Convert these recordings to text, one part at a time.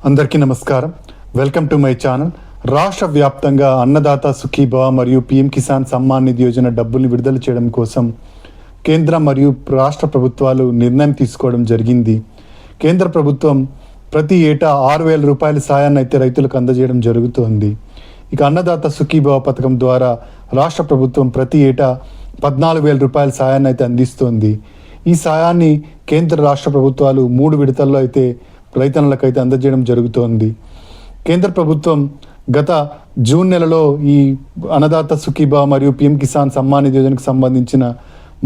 అందరికీ నమస్కారం. Welcome to my channel. రాష్ట్ర వ్యాప్తంగా అన్నదాత సుఖీభవ మరియు పీఎం కిసాన్ సమ్మాన్ నిధి యోజన డబ్బుల్ని విడుదల చేయడం కోసం కేంద్ర మరియు రాష్ట్ర ప్రభుత్వాలు నిర్ణయం తీసుకోవడం జరిగింది. కేంద్ర ప్రభుత్వం ప్రతి ఏటా 6,000 రూపాయల సాయాన్ని అయితే రైతులకు అందజేయడం జరుగుతోంది. ఇక అన్నదాత సుఖీభవ పథకం ద్వారా రాష్ట్ర ప్రభుత్వం ప్రతి ఏటా 14,000 రూపాయల సాయాన్ని అయితే అందిస్తోంది. ఈ సాయాన్ని కేంద్ర రాష్ట్ర ప్రభుత్వాలు 3 విడతల్లో అయితే రైతన్నలకైతే అందజేయడం జరుగుతోంది. కేంద్ర ప్రభుత్వం గత జూన్ నెలలో ఈ అన్నదాత సుఖీభవ మరియు పీఎం కిసాన్ సమ్మాన్ నిధి యోజనకు సంబంధించిన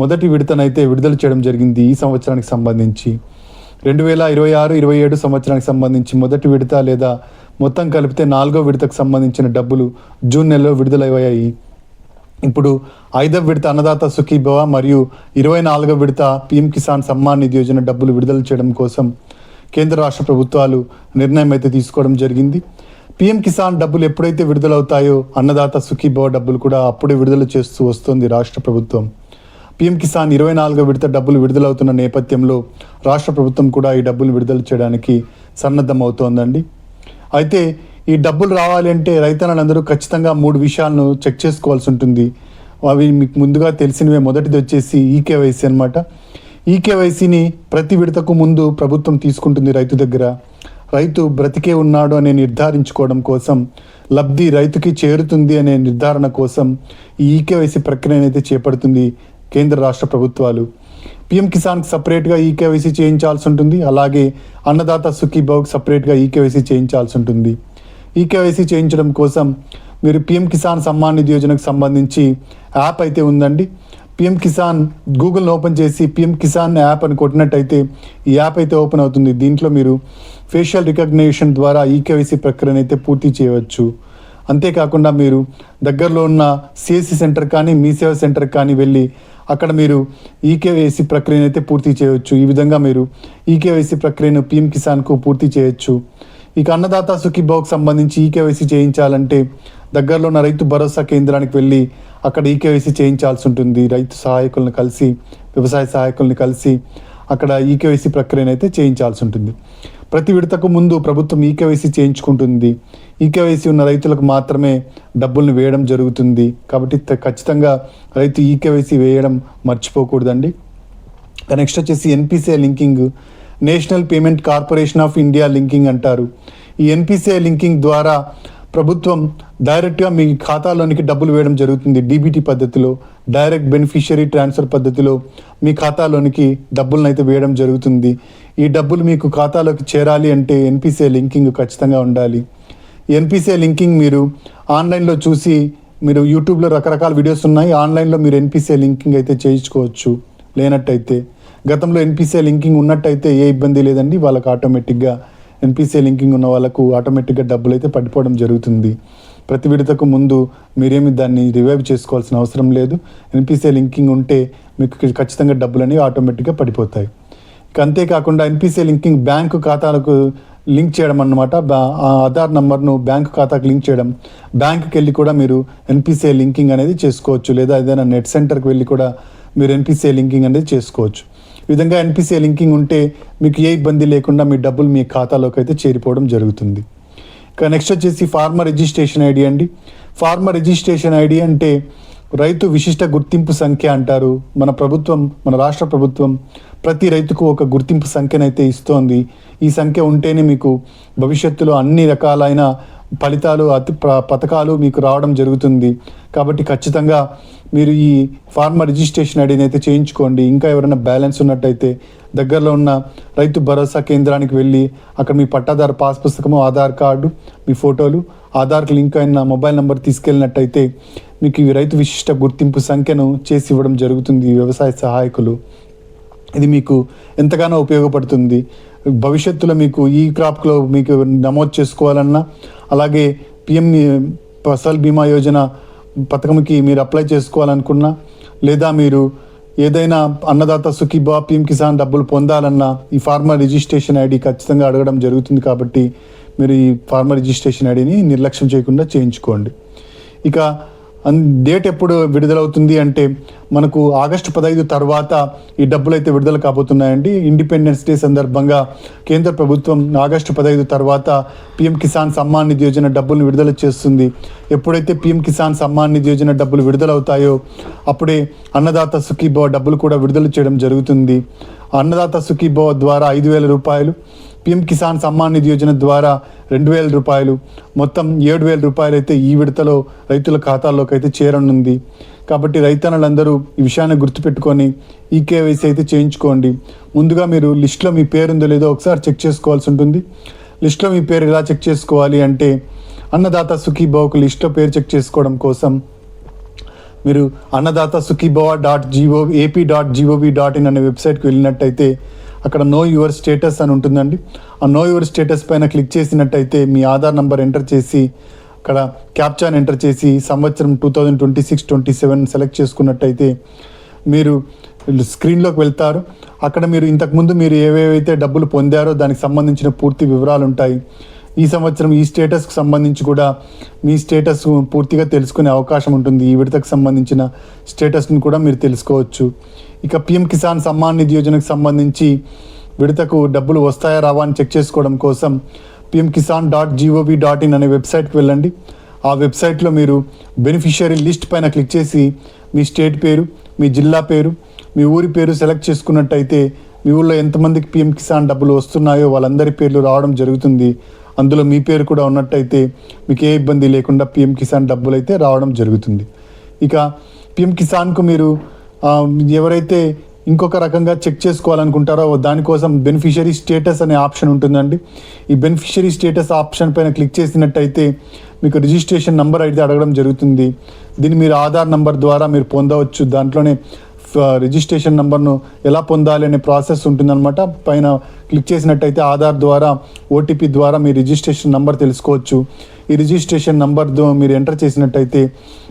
మొదటి విడతనైతే విడుదల చేయడం జరిగింది. ఈ సంవత్సరానికి సంబంధించి 2026-27 సంవత్సరానికి సంబంధించి మొదటి విడత లేదా మొత్తం కలిపితే 4వ విడతకు సంబంధించిన డబ్బులు జూన్ నెలలో విడుదలయ్యాయి. ఇప్పుడు 5వ విడత అన్నదాత సుఖీభవ మరియు 24వ విడత పీఎం కిసాన్ సమ్మాన్ నిధి యోజన డబ్బులు విడుదల చేయడం కోసం కేంద్ర రాష్ట్ర ప్రభుత్వాలు నిర్ణయం అయితే తీసుకోవడం జరిగింది. పీఎం కిసాన్ డబ్బులు ఎప్పుడైతే విడుదలవుతాయో అన్నదాత సుఖీభవ డబ్బులు కూడా అప్పుడే విడుదల చేస్తూ వస్తుంది రాష్ట్ర ప్రభుత్వం. పీఎం కిసాన్ 24వ విడత డబ్బులు విడుదలవుతున్న నేపథ్యంలో రాష్ట్ర ప్రభుత్వం కూడా ఈ డబ్బులు విడుదల చేయడానికి సన్నద్ధం అవుతోందండి. అయితే ఈ డబ్బులు రావాలి అంటే రైతన్నలందరూ ఖచ్చితంగా 3 విషయాలను చెక్ చేసుకోవాల్సి ఉంటుంది. అవి మీకు ముందుగా తెలిసినవే. మొదటిది వచ్చేసి ఈకేవైసీ అనమాట. ఈకేవైసీని ప్రతి విడతకు ముందు ప్రభుత్వం తీసుకుంటుంది రైతు దగ్గర. రైతు బ్రతికే ఉన్నాడు అనే నిర్ధారించుకోవడం కోసం, లబ్ధి రైతుకి చేరుతుంది అనే నిర్ధారణ కోసం ఈ ఈకేవైసీ ప్రక్రియను అయితే చేపడుతుంది కేంద్ర రాష్ట్ర ప్రభుత్వాలు. పీఎం కిసాన్కి సపరేట్గా ఈకేవైసీ చేయించాల్సి ఉంటుంది. అలాగే అన్నదాత సుఖీభవకి సపరేట్గా ఈకేవైసీ చేయించాల్సి ఉంటుంది. ఈకేవైసీ చేయించడం కోసం మీరు పీఎం కిసాన్ సమ్మాన్ నిధి యోజనకు సంబంధించి యాప్ అయితే ఉందండి. పీఎం కిసాన్ గూగుల్ని ఓపెన్ చేసి పీఎం కిసాన్ యాప్ అని కొట్టినట్టయితే ఈ యాప్ అయితే ఓపెన్ అవుతుంది. దీంట్లో మీరు ఫేషియల్ రికగ్నిషన్ ద్వారా ఈకేవైసీ ప్రక్రియను అయితే పూర్తి చేయవచ్చు. అంతేకాకుండా మీరు దగ్గరలో ఉన్న సిఎస్సి సెంటర్ కానీ మీ సేవ సెంటర్ కానీ వెళ్ళి అక్కడ మీరు ఈకేవైసీ ప్రక్రియను అయితే పూర్తి చేయవచ్చు. ఈ విధంగా మీరు ఈకేవైసీ ప్రక్రియను పీఎం కిసాన్కు పూర్తి చేయొచ్చు. ఇక అన్నదాత సుఖీభవకు సంబంధించి ఈకేవైసీ చేయించాలంటే దగ్గరలో ఉన్న రైతు భరోసా కేంద్రానికి వెళ్ళి అక్కడ ఈకేవైసీ చేయించాల్సి ఉంటుంది. రైతు సహాయకులను కలిసి, వ్యవసాయ సహాయకుల్ని కలిసి అక్కడ ఈకేవైసీ ప్రక్రియను అయితే చేయించాల్సి ఉంటుంది. ప్రతి విడతకు ముందు ప్రభుత్వం ఈకేవైసీ చేయించుకుంటుంది. ఈకేవైసీ ఉన్న రైతులకు మాత్రమే డబ్బుల్ని వేయడం జరుగుతుంది. కాబట్టి ఖచ్చితంగా రైతు ఈకేవైసీ వేయడం మర్చిపోకూడదండి. నెక్స్ట్ వచ్చేసి NPCI linking, national payment corporation of India linking అంటారు. ఈ ఎన్పిసిఐ లింకింగ్ ద్వారా ప్రభుత్వం డైరెక్ట్గా మీ ఖాతాలోనికి డబ్బులు వేయడం జరుగుతుంది. డీబీటీ పద్ధతిలో, డైరెక్ట్ బెనిఫిషియరీ ట్రాన్స్ఫర్ పద్ధతిలో మీ ఖాతాలోనికి డబ్బులను అయితే వేయడం జరుగుతుంది. ఈ డబ్బులు మీకు ఖాతాలోకి చేరాలి అంటే ఎన్పిసిఐ లింకింగ్ ఖచ్చితంగా ఉండాలి. ఎన్పిసిఐ లింకింగ్ మీరు ఆన్లైన్లో చూసి, మీరు యూట్యూబ్లో రకరకాల వీడియోస్ ఉన్నాయి, ఆన్లైన్లో మీరు ఎన్పిసిఐ లింకింగ్ అయితే చేయించుకోవచ్చు. లేనట్టయితే గతంలో ఎన్పిసిఐ లింకింగ్ ఉన్నట్టయితే ఏ ఇబ్బంది లేదండి. వాళ్ళకి ఆటోమేటిక్గా ఎన్పిసిఐ లింకింగ్ ఉన్న వాళ్ళకు ఆటోమేటిక్గా డబ్బులు అయితే పడిపోవడం జరుగుతుంది. ప్రతి విడతకు ముందు మీరేమి దాన్ని రివైవ్ చేసుకోవాల్సిన అవసరం లేదు. ఎన్పిసిఐ లింకింగ్ ఉంటే మీకు ఖచ్చితంగా డబ్బులు అనేవి ఆటోమేటిక్గా పడిపోతాయి. ఇక అంతేకాకుండా ఎన్పిసిఐ లింకింగ్ బ్యాంకు ఖాతాలకు లింక్ చేయడం అన్నమాట. ఆధార్ నంబర్ను బ్యాంకు ఖాతాకు లింక్ చేయడం. బ్యాంకుకి వెళ్ళి కూడా మీరు ఎన్పిసిఐ లింకింగ్ అనేది చేసుకోవచ్చు. లేదా ఏదైనా నెట్ సెంటర్కి వెళ్ళి కూడా మీరు ఎన్పిసిఐ లింకింగ్ అనేది చేసుకోవచ్చు. ఈ విధంగా ఎన్పిసిఐ లింకింగ్ ఉంటే మీకు ఏ ఇబ్బంది లేకుండా మీ డబ్బులు మీ ఖాతాలోకి అయితే చేరిపోవడం జరుగుతుంది. ఇక నెక్స్ట్ వచ్చేసి ఫార్మర్ రిజిస్ట్రేషన్ ఐడి అండి. ఫార్మర్ రిజిస్ట్రేషన్ ఐడి అంటే రైతు విశిష్ట గుర్తింపు సంఖ్య అంటారు. మన రాష్ట్ర ప్రభుత్వం ప్రతి రైతుకు ఒక గుర్తింపు సంఖ్యనైతే ఇస్తోంది. ఈ సంఖ్య ఉంటేనే మీకు భవిష్యత్తులో అన్ని రకాలైన ఫలితాలు, పథకాలు మీకు రావడం జరుగుతుంది. కాబట్టి ఖచ్చితంగా మీరు ఈ ఫార్మర్ రిజిస్ట్రేషన్ ఐడిని అయితే చేయించుకోండి. ఇంకా ఎవరైనా బ్యాలెన్స్ ఉన్నట్టయితే దగ్గరలో ఉన్న రైతు భరోసా కేంద్రానికి వెళ్ళి అక్కడ మీ పట్టాదారు పాస్ పుస్తకము, ఆధార్ కార్డు, మీ ఫోటోలు, ఆధార్కి లింక్ అయిన మొబైల్ నెంబర్ తీసుకెళ్ళినట్టయితే మీకు ఈ రైతు విశిష్ట గుర్తింపు సంఖ్యను చేసి ఇవ్వడం జరుగుతుంది వ్యవసాయ సహాయకులు. ఇది మీకు ఎంతగానో ఉపయోగపడుతుంది. భవిష్యత్తులో మీకు ఈ క్రాప్లో మీకు నమోదు చేసుకోవాలన్నా, అలాగే పిఎం ఫసల్ బీమా యోజన పథకంకి మీరు అప్లై చేసుకోవాలనుకున్నా, లేదా మీరు ఏదైనా అన్నదాత సుఖీభవ పీఎం కిసాన్ డబ్బులు పొందాలన్నా ఈ ఫార్మర్ రిజిస్ట్రేషన్ ఐడి ఖచ్చితంగా అడగడం జరుగుతుంది. కాబట్టి మీరు ఈ ఫార్మర్ రిజిస్ట్రేషన్ ఐడిని నిర్లక్ష్యం చేయకుండా చేయించుకోండి. ఇక డేట్ ఎప్పుడు విడుదలవుతుంది అంటే మనకు ఆగస్టు 15 తర్వాత ఈ డబ్బులు అయితే విడుదల కాబోతున్నాయండి. ఇండిపెండెన్స్ డే సందర్భంగా కేంద్ర ప్రభుత్వం ఆగస్టు 15 తర్వాత పీఎం కిసాన్ సమ్మాన్ నిధి యోజన డబ్బులను విడుదల చేస్తుంది. ఎప్పుడైతే పీఎం కిసాన్ సమ్మాన్ నిధి యోజన డబ్బులు విడుదలవుతాయో అప్పుడే అన్నదాత సుఖీభవ డబ్బులు కూడా విడుదల చేయడం జరుగుతుంది. అన్నదాత సుఖీభవ ద్వారా 5,000 రూపాయలు, పీఎం కిసాన్ సమ్మాన్ నిధి యోజన ద్వారా 2,000 రూపాయలు, మొత్తం 7,000 రూపాయలు అయితే ఈ విడతలో రైతుల ఖాతాల్లోకి అయితే చేరనుంది. కాబట్టి రైతన్నలందరూ ఈ విషయాన్ని గుర్తుపెట్టుకొని ఈ కేవైసీ అయితే చేయించుకోండి. ముందుగా మీరు లిస్ట్లో మీ పేరు ఉందో లేదో ఒకసారి చెక్ చేసుకోవాల్సి ఉంటుంది. లిస్ట్లో మీ పేరు ఎలా చెక్ చేసుకోవాలి అంటే అన్నదాత సుఖీభవకు లిస్ట్లో పేరు చెక్ చేసుకోవడం కోసం మీరు అన్నదాత సుఖీభవ AP.gov.in అనే వెబ్సైట్కి వెళ్ళినట్టయితే అక్కడ నో యువర్ స్టేటస్ అని ఉంటుందండి. ఆ నో యువర్ స్టేటస్ పైన క్లిక్ చేసినట్టయితే మీ ఆధార్ నంబర్ ఎంటర్ చేసి అక్కడ క్యాప్చాని ఎంటర్ చేసి సంవత్సరం 2026-27 సెలెక్ట్ చేసుకున్నట్టయితే మీరు స్క్రీన్లోకి వెళ్తారు. అక్కడ మీరు ఇంతకుముందు మీరు ఏవేవైతే డబ్బులు పొందారో దానికి సంబంధించిన పూర్తి వివరాలు ఉంటాయి. ఈ సంవత్సరం ఈ స్టేటస్కి సంబంధించి కూడా మీ స్టేటస్ పూర్తిగా తెలుసుకునే అవకాశం ఉంటుంది. ఈ విడతకు సంబంధించిన స్టేటస్ని కూడా మీరు తెలుసుకోవచ్చు. ఇక పీఎం కిసాన్ సమ్మాన్ నిధి యోజనకు సంబంధించి విడతకు డబ్బులు వస్తాయా రావా అని చెక్ చేసుకోవడం కోసం pmkisan.gov.in అనే వెబ్సైట్కి వెళ్ళండి. ఆ వెబ్సైట్లో మీరు బెనిఫిషియరీ లిస్ట్ పైన క్లిక్ చేసి మీ స్టేట్ పేరు, మీ జిల్లా పేరు, మీ ఊరి పేరు సెలెక్ట్ చేసుకున్నట్టయితే మీ ఊళ్ళో ఎంతమందికి పీఎం కిసాన్ డబ్బులు వస్తున్నాయో వాళ్ళందరి పేర్లు రావడం జరుగుతుంది. అందులో మీ పేరు కూడా ఉన్నట్టయితే మీకు ఏ ఇబ్బంది లేకుండా పీఎం కిసాన్ డబ్బులు అయితే రావడం జరుగుతుంది. ఇక పీఎం కిసాన్కు మీరు ఎవరైతే ఇంకొక రకంగా చెక్ చేసుకోవాలనుకుంటారో దానికోసం బెనిఫిషరీ స్టేటస్ అనే ఆప్షన్ ఉంటుందండి. ఈ బెనిఫిషరీ స్టేటస్ ఆప్షన్ పైన క్లిక్ చేసినట్టయితే మీకు రిజిస్ట్రేషన్ నెంబర్ అయితే అడగడం జరుగుతుంది. దీన్ని మీరు ఆధార్ నెంబర్ ద్వారా మీరు పొందవచ్చు. దాంట్లోనే రిజిస్ట్రేషన్ నెంబర్ను ఎలా పొందాలి అనే ప్రాసెస్ ఉంటుందన్నమాట. పైన క్లిక్ చేసినట్టయితే ఆధార్ ద్వారా ఓటీపీ ద్వారా మీ రిజిస్ట్రేషన్ నెంబర్ తెలుసుకోవచ్చు. ఈ రిజిస్ట్రేషన్ నెంబర్ మీరు ఎంటర్ చేసినట్టయితే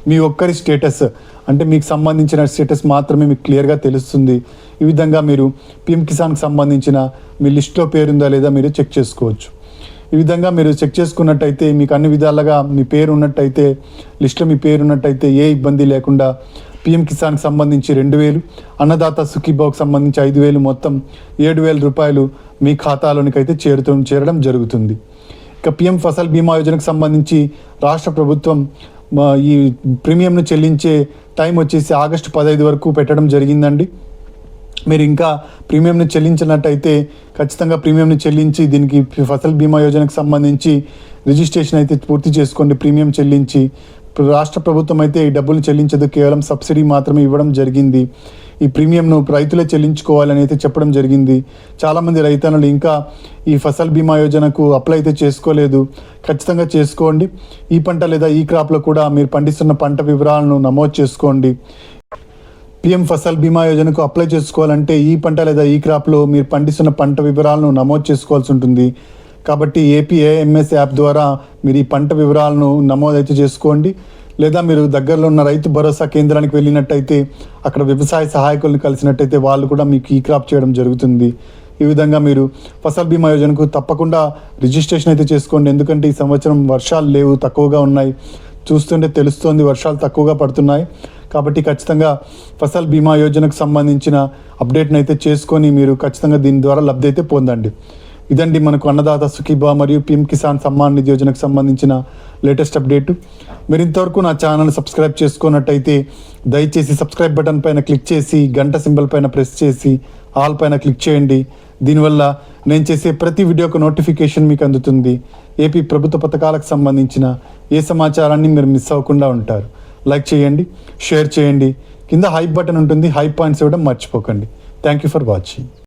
మీ ఒక్కరి స్టేటస్ అంటే మీకు సంబంధించిన స్టేటస్ మాత్రమే మీకు క్లియర్గా తెలుస్తుంది. ఈ విధంగా మీరు పీఎం కిసాన్కి సంబంధించిన మీ లిస్ట్లో పేరుందా లేదా మీరు చెక్ చేసుకోవచ్చు. ఈ విధంగా మీరు చెక్ చేసుకున్నట్టయితే మీకు అన్ని విధాలుగా మీ పేరు ఉన్నట్టయితే లిస్ట్లో మీ పేరు ఉన్నట్టయితే ఏ ఇబ్బంది లేకుండా పీఎం కిసాన్కి సంబంధించి 2,000, అన్నదాత సుఖీభవకు సంబంధించి 5,000, మొత్తం 7,000 రూపాయలు మీ ఖాతాలోనికి అయితే చేరడం జరుగుతుంది. ఇక పీఎం ఫసల్ బీమా యోజనకు సంబంధించి రాష్ట్ర ప్రభుత్వం ఈ ప్రీమియంను చెల్లించే టైం వచ్చేసి ఆగస్టు 15 వరకు పెట్టడం జరిగిందండి. మీరు ఇంకా ప్రీమియంని చెల్లించినట్టయితే ఖచ్చితంగా ప్రీమియంని చెల్లించి దీనికి ఫసల్ బీమా యోజనకు సంబంధించి రిజిస్ట్రేషన్ అయితే పూర్తి చేసుకోండి. ప్రీమియం చెల్లించి రాష్ట్ర ప్రభుత్వం అయితే ఈ డబ్బులు చెల్లించదు, కేవలం సబ్సిడీ మాత్రమే ఇవ్వడం జరిగింది. ఈ ప్రీమియంను రైతులే చెల్లించుకోవాలని అయితే చెప్పడం జరిగింది. చాలామంది రైతన్నులు ఇంకా ఈ ఫసల్ బీమా యోజనకు అప్లై అయితే చేసుకోలేదు. ఖచ్చితంగా చేసుకోండి. ఈ పంట లేదా ఈ క్రాప్లో కూడా మీరు పండిస్తున్న పంట వివరాలను నమోదు చేసుకోండి. పీఎం ఫసల్ బీమా యోజనకు అప్లై చేసుకోవాలంటే ఈ పంట లేదా ఈ క్రాప్లో మీరు పండిస్తున్న పంట వివరాలను నమోదు చేసుకోవాల్సి ఉంటుంది. కాబట్టి APAMS యాప్ ద్వారా మీరు ఈ పంట వివరాలను నమోదైతే చేసుకోండి. లేదా మీరు దగ్గరలో ఉన్న రైతు భరోసా కేంద్రానికి వెళ్ళినట్టయితే అక్కడ వ్యవసాయ సహాయకులను కలిసినట్టయితే వాళ్ళు కూడా మీకు ఈ క్రాప్ చేయడం జరుగుతుంది. ఈ విధంగా మీరు ఫసల్ బీమా యోజనకు తప్పకుండా రిజిస్ట్రేషన్ అయితే చేసుకోండి. ఎందుకంటే ఈ సంవత్సరం వర్షాలు లేవు, తక్కువగా ఉన్నాయి. చూస్తుంటే తెలుస్తోంది వర్షాలు తక్కువగా పడుతున్నాయి. కాబట్టి ఖచ్చితంగా ఫసల్ బీమా యోజనకు సంబంధించిన అప్డేట్ని అయితే చేసుకొని మీరు ఖచ్చితంగా దీని ద్వారా లబ్ధి అయితే పొందండి. ఇదండి మనకు అన్నదాత సుఖీభవ మరియు పీఎం కిసాన్ సమ్మాన్ నిధి యోజనకు సంబంధించిన లేటెస్ట్ అప్డేట్. మీరు ఇంతవరకు నా ఛానల్ సబ్స్క్రైబ్ చేసుకున్నట్టయితే దయచేసి సబ్స్క్రైబ్ బటన్ పైన క్లిక్ చేసి గంట సింబల్ పైన ప్రెస్ చేసి ఆల్ పైన క్లిక్ చేయండి. దీనివల్ల నేను చేసే ప్రతి వీడియోకు నోటిఫికేషన్ మీకు అందుతుంది. ఏపీ ప్రభుత్వ పథకాలకు సంబంధించిన ఏ సమాచారాన్ని మీరు మిస్ అవ్వకుండా ఉంటారు. లైక్ చేయండి, షేర్ చేయండి. కింద హైప్ బటన్ ఉంటుంది, హైప్ పాయింట్స్ ఇవ్వడం మర్చిపోకండి. Thank you for watching.